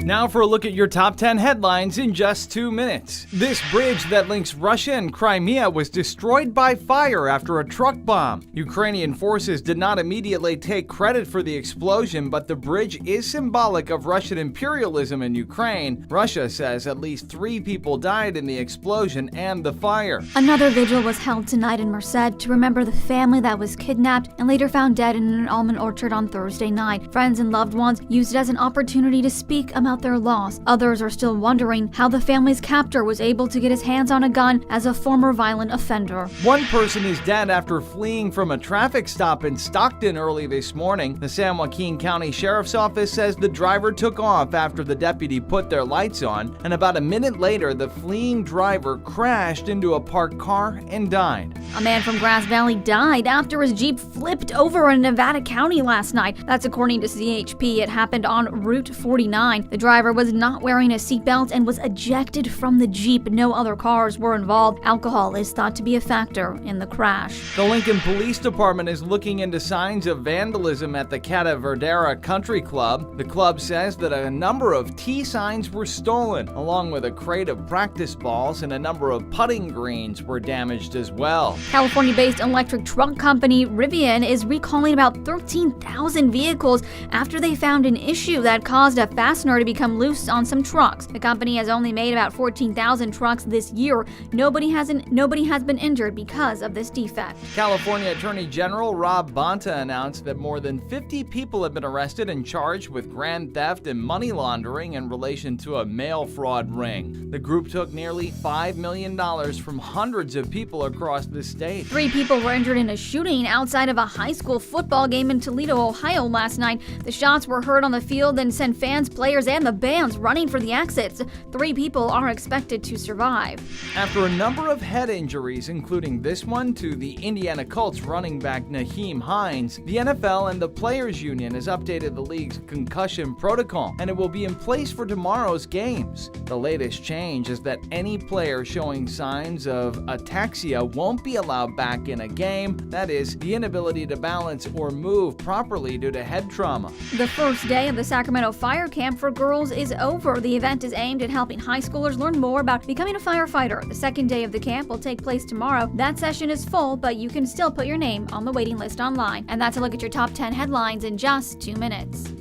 Now for a look at your top 10 headlines in just 2 minutes. This bridge that links Russia and Crimea was destroyed by fire after a truck bomb. Ukrainian forces did not immediately take credit for the explosion, but the bridge is symbolic of Russian imperialism in Ukraine. Russia says at least 3 people died in the explosion and the fire. Another vigil was held tonight in Merced to remember the family that was kidnapped and later found dead in an almond orchard on Thursday night. Friends and loved ones used it as an opportunity to speak about their loss. Others are still wondering how the family's captor was able to get his hands on a gun as a former violent offender. One person is dead after fleeing from a traffic stop in Stockton early this morning. The San Joaquin County Sheriff's Office says the driver took off after the deputy put their lights on, and about a minute later, the fleeing driver crashed into a parked car and died. A man from Grass Valley died after his Jeep flipped over in Nevada County last night. That's according to CHP. It happened on Route 49. The driver was not wearing a seatbelt and was ejected from the Jeep. No other cars were involved. Alcohol is thought to be a factor in the crash. The Lincoln Police Department is looking into signs of vandalism at the Cata Verdera Country Club. The club says that a number of tee signs were stolen, along with a crate of practice balls, and a number of putting greens were damaged as well. California-based electric truck company Rivian is recalling about 13,000 vehicles after they found an issue that caused a fastener to become loose on some trucks. The company has only made about 14,000 trucks this year. Nobody has been injured because of this defect. California Attorney General Rob Bonta announced that more than 50 people have been arrested and charged with grand theft and money laundering in relation to a mail fraud ring. The group took nearly $5 million from hundreds of people across the state. 3 people were injured in a shooting outside of a high school football game in Toledo, Ohio last night. The shots were heard on the field and sent fans, players, and the bands running for the exits. 3 people are expected to survive. After a number of head injuries, including this one to the Indiana Colts running back Nyheim Hines, the NFL and the Players Union has updated the league's concussion protocol, and it will be in place for tomorrow's games. The latest change is that any player showing signs of ataxia won't be allowed back in a game, that is, the inability to balance or move properly due to head trauma. The first day of the Sacramento Fire Camp for girls is over. The event is aimed at helping high schoolers learn more about becoming a firefighter. The second day of the camp will take place tomorrow. That session is full, but you can still put your name on the waiting list online. And that's a look at your top 10 headlines in just 2 minutes.